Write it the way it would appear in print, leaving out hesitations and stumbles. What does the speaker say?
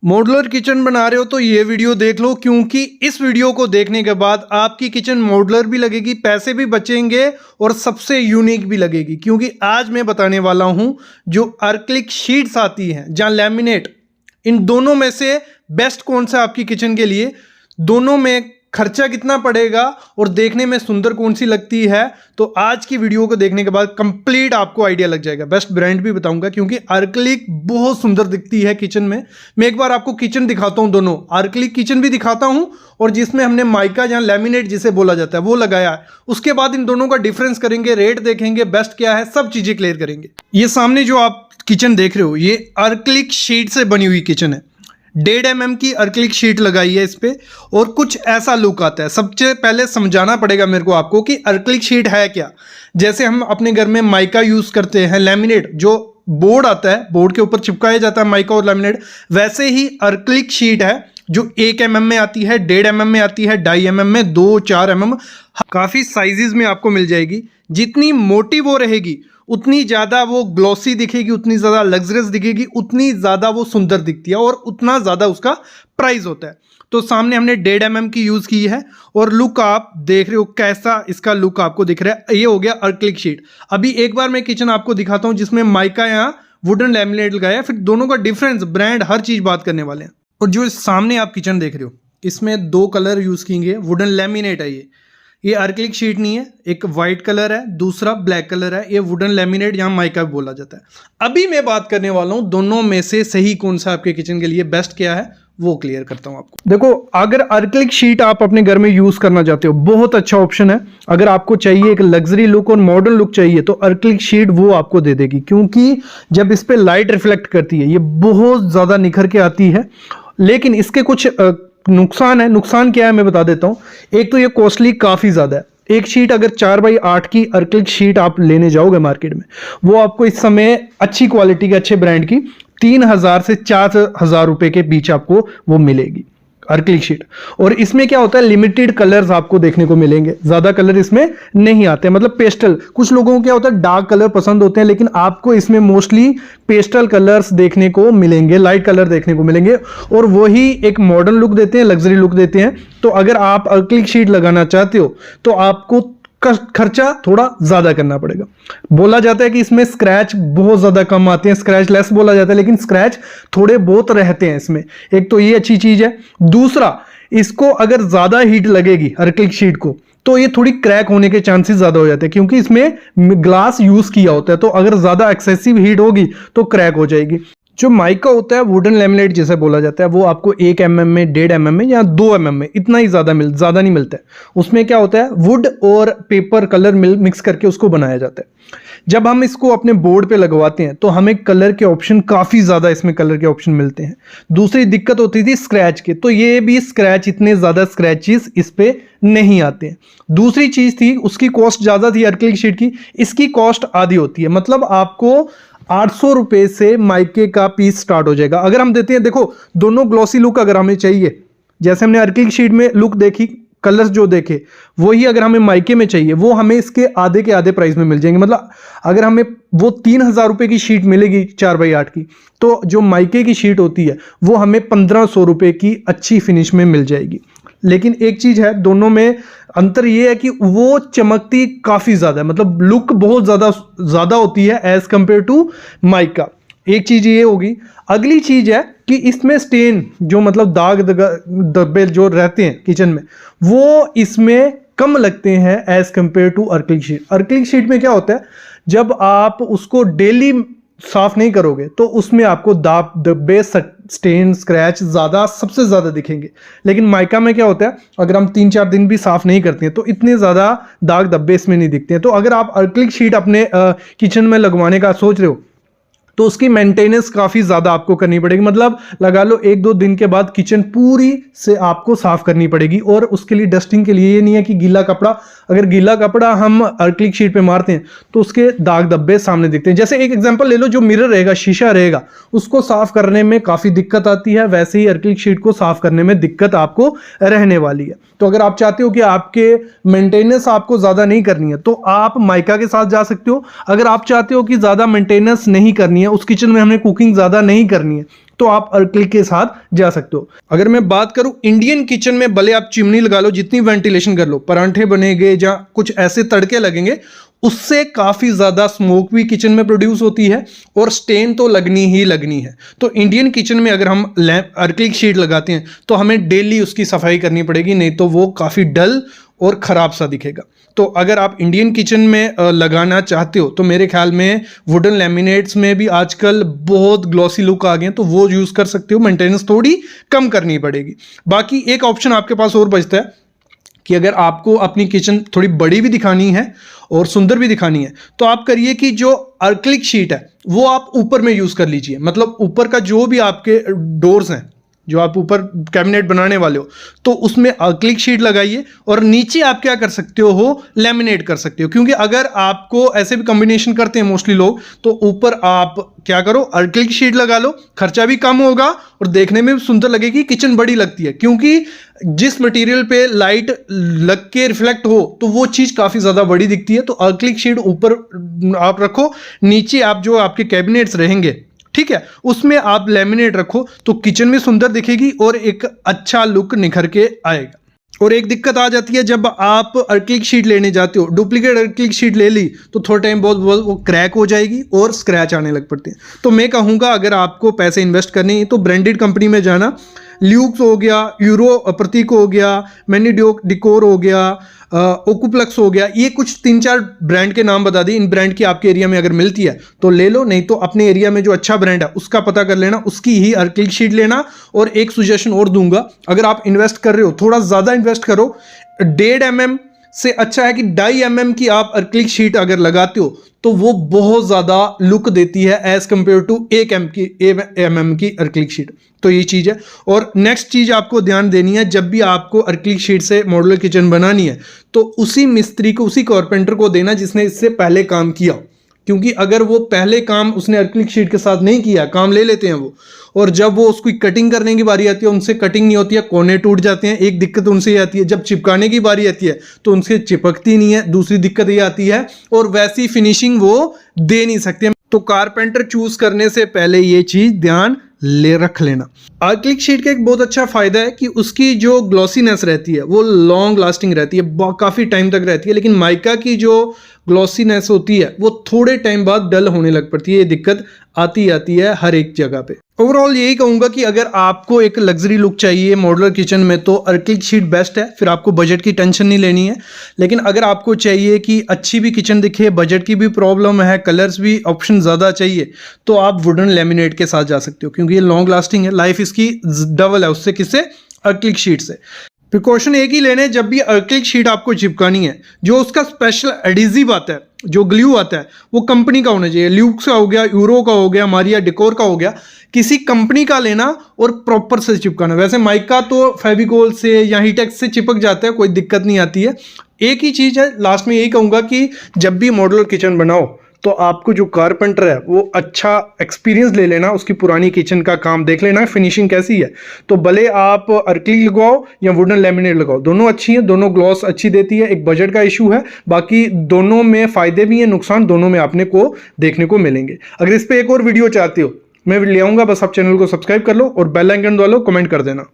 Modular kitchen बना रहे हो तो ये वीडियो देख लो, क्योंकि इस वीडियो को देखने के बाद आपकी किचन मॉड्यूलर भी लगेगी, पैसे भी बचेंगे और सबसे यूनिक भी लगेगी। क्योंकि आज मैं बताने वाला हूं जो अर्कलिक शीट्स आती हैं जहां लैमिनेट, इन दोनों में से बेस्ट कौन सा आपकी किचन के लिए, दोनों में खर्चा कितना पड़ेगा और देखने में सुंदर कौन सी लगती है। तो आज की वीडियो को देखने के बाद कंप्लीट आपको आइडिया लग जाएगा। बेस्ट ब्रांड भी बताऊंगा क्योंकि अर्कलिक बहुत सुंदर दिखती है किचन में। मैं एक बार आपको किचन दिखाता हूं, दोनों अर्कलिक किचन भी दिखाता हूं और जिसमें हमने माइका जहां लैमिनेट जिसे बोला जाता है वो लगाया है। उसके बाद इन दोनों का डिफरेंस करेंगे, रेट देखेंगे, बेस्ट क्या है, सब चीजें क्लियर करेंगे। ये सामने जो आप किचन देख रहे हो ये अर्कलिक शीट से बनी हुई किचन है। 1.5 mm की अर्कलिक शीट लगाई है इस पे और कुछ ऐसा लुक आता है। सबसे पहले समझाना पड़ेगा मेरे को आपको कि अर्कलिक शीट है क्या। जैसे हम अपने घर में माइका यूज करते हैं, लैमिनेट जो बोर्ड आता है, बोर्ड के ऊपर चिपकाया जाता है माइका और लैमिनेट, वैसे ही अर्कलिक शीट है जो 1 mm में आती है, 1.5 mm में आती है, 2.5 mm में, 2-4 mm, काफी साइजेस में आपको मिल जाएगी। जितनी मोटी वो रहेगी उतनी ज़्यादा वो ग्लॉसी दिखेगी, उतनी ज़्यादा लग्जरियस दिखेगी, उतनी ज़्यादा वो सुंदर दिखती है और उतना ज़्यादा उसका प्राइस होता है। तो सामने हमने 1.5 mm की यूज़ की है और लुक आप देख रहे हो कैसा इसका लुक आपको दिख रहा है। ये हो गया अर्कलिक शीट। अभी एक बार मैं किचन आपको दिखाता हूँ जिसमें माइका या वुडन लैमिनेट लगाया है, फिर दोनों का डिफरेंस, ब्रांड, हर चीज़ बात करने वाले हैं। और जो सामने आप किचन देख रहे हो इसमें 2 कलर यूज़ किए, वुडन लैमिनेट है ये अर्कलिक शीट नहीं है। एक वाइट कलर है, दूसरा ब्लैक कलर है। ये वुडन लैमिनेट यहाँ माइका भी बोला जाता है। अभी मैं बात करने वाला हूँ दोनों में से सही कौन सा आपके किचन के लिए बेस्ट क्या है वो क्लियर करता हूँ आपको। देखो, अगर अर्कलिक शीट आप अपने घर में यूज करना चाहते हो, बहुत अच्छा ऑप्शन है। अगर आपको चाहिए एक लग्जरी लुक और मॉडर्न लुक चाहिए तो अर्कलिक शीट वो आपको दे देगी, क्योंकि जब इस पे लाइट रिफ्लेक्ट करती है ये बहुत ज्यादा निखर के आती है। लेकिन इसके कुछ नुकसान है। नुकसान क्या है मैं बता देता हूं। एक तो ये कॉस्टली काफी ज्यादा है। एक शीट अगर 4x8 की अर्कलिक शीट आप लेने जाओगे मार्केट में, वो आपको इस समय अच्छी क्वालिटी के, अच्छे ब्रांड की 3,000 से 4,000 रुपए के बीच आपको वो मिलेगी अर्कलिक शीट। और इसमें क्या होता है, लिमिटेड कलर्स आपको देखने को मिलेंगे, ज्यादा कलर इसमें नहीं आते। मतलब पेस्टल, कुछ लोगों को क्या होता है डार्क कलर पसंद होते हैं, लेकिन आपको इसमें मोस्टली पेस्टल कलर्स देखने को मिलेंगे, लाइट कलर देखने को मिलेंगे और वही एक मॉडर्न लुक देते हैं, लग्जरी लुक देते हैं। तो अगर आप अर्कलिक शीट लगाना चाहते हो तो आपको खर्चा थोड़ा ज्यादा करना पड़ेगा। बोला जाता है कि इसमें स्क्रैच बहुत ज्यादा कम आते हैं, स्क्रैच लेस बोला जाता है, लेकिन स्क्रैच थोड़े बहुत रहते हैं इसमें। एक तो ये अच्छी चीज है। दूसरा, इसको अगर ज्यादा हीट लगेगी अर्कलिक शीट को तो ये थोड़ी क्रैक होने के चांसेस ज्यादा हो जाते हैं, क्योंकि इसमें ग्लास यूज किया होता है। तो अगर ज्यादा एक्सेसिव हीट होगी तो क्रैक हो जाएगी। जो माइका होता है, वुडन लैमिनेट जिसे बोला जाता है, वो आपको 1 mm में, 1.5 mm में या 2 mm में, इतना ही ज्यादा नहीं मिलता है। उसमें क्या होता है, वुड और पेपर कलर मिक्स करके उसको बनाया जाता है। जब हम इसको अपने बोर्ड पे लगवाते हैं तो हमें कलर के ऑप्शन काफी ज्यादा इसमें कलर के ऑप्शन मिलते हैं। दूसरी दिक्कत होती थी स्क्रैच के, तो ये भी स्क्रैच, इतने ज्यादा स्क्रैचेस इस पे नहीं आते हैं। दूसरी चीज थी, उसकी कॉस्ट ज्यादा थी अर्कलिक शीट की, इसकी कॉस्ट आधी होती है। मतलब आपको 800 रुपए से माइके का पीस स्टार्ट हो जाएगा। अगर हम देते हैं, देखो दोनों ग्लॉसी लुक अगर हमें चाहिए, जैसे हमने अर्कलिक शीट में लुक देखी, कलर्स जो देखे, वही अगर हमें माइके में चाहिए वो हमें इसके आधे के आधे प्राइस में मिल जाएंगे। मतलब अगर हमें वो 3,000 रुपए की शीट मिलेगी 4x8 की, तो जो माइके की शीट होती है वो हमें 1,500 रुपए की अच्छी फिनिश में मिल जाएगी। लेकिन एक चीज है, दोनों में अंतर ये है कि वो चमकती काफी ज्यादा है, मतलब लुक बहुत ज्यादा होती है एज कंपेयर टू माइका। एक चीज ये होगी। अगली चीज है कि इसमें स्टेन, जो मतलब दाग धब्बे जो रहते हैं किचन में, वो इसमें कम लगते हैं as compare to acrylic sheet. Acrylic sheet में क्या होता है, जब आप उसको डेली साफ नहीं करोगे तो उसमें आपको दाग धब्बे, स्टेन, स्क्रैच सबसे ज्यादा दिखेंगे। लेकिन माइका में क्या होता है, अगर हम 3-4 दिन भी साफ नहीं करते हैं तो इतने ज्यादा दाग धब्बे इसमें नहीं दिखते हैं। तो अगर आप अर्कलिक शीट अपने किचन में लगवाने का सोच रहे हो तो उसकी मेंटेनेंस काफी ज्यादा आपको करनी पड़ेगी। मतलब लगा लो 1-2 दिन के बाद किचन पूरी से आपको साफ करनी पड़ेगी। और उसके लिए डस्टिंग के लिए ये नहीं है कि गीला कपड़ा, अगर गीला कपड़ा हम अर्कलिक शीट पे मारते हैं तो उसके दाग धब्बे सामने दिखते हैं। जैसे एक एग्जांपल ले लो, जो मिरर रहेगा, शीशा रहेगा, उसको साफ करने में काफी दिक्कत आती है, वैसे ही अर्कलिक शीट को साफ करने में दिक्कत आपको रहने वाली है। तो अगर आप चाहते हो कि आपके मेंटेनेंस आपको ज्यादा नहीं करनी है तो आप माइका के साथ जा सकते हो। अगर आप चाहते हो कि ज्यादा मेंटेनेंस नहीं करनी है, उस किचन में हमें कुकिंग ज्यादा नहीं करनी है, तो आप अर्कलिक के साथ जा सकते हो। अगर मैं बात करूं इंडियन किचन में, भले आप चिमनी लगा लो, जितनी वेंटिलेशन कर लो, परांठे बनेंगे या कुछ ऐसे तड़के लगेंगे, उससे काफी ज्यादा स्मोक भी किचन में प्रोड्यूस होती है और स्टेन तो लगनी ही लगनी है। तो इंडियन किचन में अगर हम अर्कलिक शीट लगाते हैं तो हमें डेली उसकी सफाई करनी पड़ेगी, नहीं तो वो काफी डल और खराब सा दिखेगा। तो अगर आप इंडियन किचन में लगाना चाहते हो तो मेरे ख्याल में वुडन लैमिनेट्स में भी आजकल बहुत ग्लॉसी लुक आ गए हैं, तो वो यूज कर सकते हो। मेंटेनेंस थोड़ी कम करनी पड़ेगी। बाकी एक ऑप्शन आपके पास और बचता है कि अगर आपको अपनी किचन थोड़ी बड़ी भी दिखानी है और सुंदर भी दिखानी है तो आप करिए कि जो अर्कलिक शीट है वो आप ऊपर में यूज कर लीजिए। मतलब ऊपर का जो भी आपके डोर्स हैं, जो आप ऊपर कैबिनेट बनाने वाले हो, तो उसमें अर्कलिक शीट लगाइए और नीचे आप क्या कर सकते हो, लेमिनेट कर सकते हो। क्योंकि अगर आपको ऐसे भी कॉम्बिनेशन करते हैं मोस्टली लोग, तो ऊपर आप क्या करो, अर्कलिक शीट लगा लो, खर्चा भी कम होगा और देखने में भी सुंदर लगेगी, किचन बड़ी लगती है। क्योंकि जिस मटेरियल पे लाइट लग के रिफ्लेक्ट हो तो वो चीज काफी ज्यादा बड़ी दिखती है। तो अर्कलिक शीट ऊपर आप रखो, नीचे आप जो आपके कैबिनेट्स रहेंगे, ठीक है, उसमें आप लेमिनेट रखो तो किचन भी सुंदर दिखेगी और एक अच्छा लुक निखर के आएगा। और एक दिक्कत आ जाती है, जब आप अर्कलिक शीट लेने जाते हो, डुप्लीकेट अर्कलिक शीट ले ली तो थोड़ा टाइम बहुत वो क्रैक हो जाएगी और स्क्रैच आने लग पड़ते हैं। तो मैं कहूँगा अगर आपको पैसे इन्वेस्ट करने हैं तो ब्रांडेड कंपनी में जाना। ल्यूक्स हो गया, यूरो प्रतीक हो गया, मैनी डिकोर हो गया, ओकुप्लेक्स हो गया, ये कुछ 3-4 ब्रांड के नाम बता दी। इन ब्रांड की आपके एरिया में अगर मिलती है तो ले लो, नहीं तो अपने एरिया में जो अच्छा ब्रांड है उसका पता कर लेना, उसकी ही अर्कलिक शीट लेना। और एक सजेशन और दूंगा, अगर आप इन्वेस्ट कर रहे हो थोड़ा ज़्यादा इन्वेस्ट करो, 1.5 mm से अच्छा है कि 2.5 mm की आप अर्कलिक शीट अगर लगाते हो तो वो बहुत ज़्यादा लुक देती है एज कंपेयर टू 1 mm की अर्कलिक शीट। तो ये चीज़ है। और नेक्स्ट चीज़ आपको ध्यान देनी है, जब भी आपको अर्कलिक शीट से मॉड्यूलर किचन बनानी है तो उसी मिस्त्री को, उसी कारपेंटर को देना जिसने इससे पहले काम किया। क्योंकि अगर वो पहले काम उसने अर्कलिक शीट के साथ नहीं किया, काम ले लेते हैं वो, और जब वो उसकी कटिंग करने की बारी आती है उनसे कटिंग नहीं होती है, कोने टूट जाते हैं। एक दिक्कत उनसे ये आती है, जब चिपकाने की बारी आती है तो उनसे चिपकती नहीं है। दूसरी दिक्कत ये आती है, और वैसी फिनिशिंग वो दे नहीं सकते। तो कारपेंटर चूज करने से पहले ये चीज ध्यान रख लेना। अर्कलिक शीट का एक बहुत अच्छा फायदा है कि उसकी जो ग्लॉसीनेस रहती है वो लॉन्ग लास्टिंग रहती है, काफी टाइम तक रहती है। लेकिन माइका की जो ग्लॉसीनेस होती है वो थोड़े टाइम बाद डल होने लग पड़ती है। ये दिक्कत आती है हर एक जगह पे। ओवरऑल यही कहूंगा कि अगर आपको एक लग्जरी लुक चाहिए मॉड्यूलर किचन में तो अर्कलिक शीट बेस्ट है, फिर आपको बजट की टेंशन नहीं लेनी है। लेकिन अगर आपको चाहिए कि अच्छी भी किचन दिखे, बजट की भी प्रॉब्लम है, कलर्स भी ऑप्शन ज़्यादा चाहिए, तो आप वुडन लेमिनेट के साथ जा सकते हो। क्योंकि ये लॉन्ग लास्टिंग है, लाइफ इसकी डबल है उससे, किससे, अर्कलिक शीट से। प्रिकॉशन एक ही लेने, जब भी अर्कलिक शीट आपको चिपकानी है, जो उसका स्पेशल एडिजिव आता है, जो ग्लू आता है, वो कंपनी का होना चाहिए। ल्यूक्स का हो गया, यूरो का हो गया, मारिया डिकोर का हो गया, किसी कंपनी का लेना और प्रॉपर से चिपकाना। वैसे माइका तो फेविकोल से या हीटेक्स से चिपक जाता है, कोई दिक्कत नहीं आती है। एक ही चीज़ है, लास्ट में यही कहूँगा कि जब भी मॉड्यूलर किचन बनाओ तो आपको जो कारपेंटर है वो अच्छा एक्सपीरियंस ले लेना, उसकी पुरानी किचन का काम देख लेना फिनिशिंग कैसी है। तो भले आप अर्कलिक लगाओ या वुडन लेमिनेट लगाओ, दोनों अच्छी हैं, दोनों ग्लॉस अच्छी देती है। एक बजट का इशू है, बाकी दोनों में फ़ायदे भी हैं, नुकसान दोनों में आपने को देखने को मिलेंगे। अगर इस पर एक और वीडियो चाहते हो मैं ले आऊँगा, बस आप चैनल को सब्सक्राइब कर लो और बेल आइकन दबा लो, कमेंट कर देना।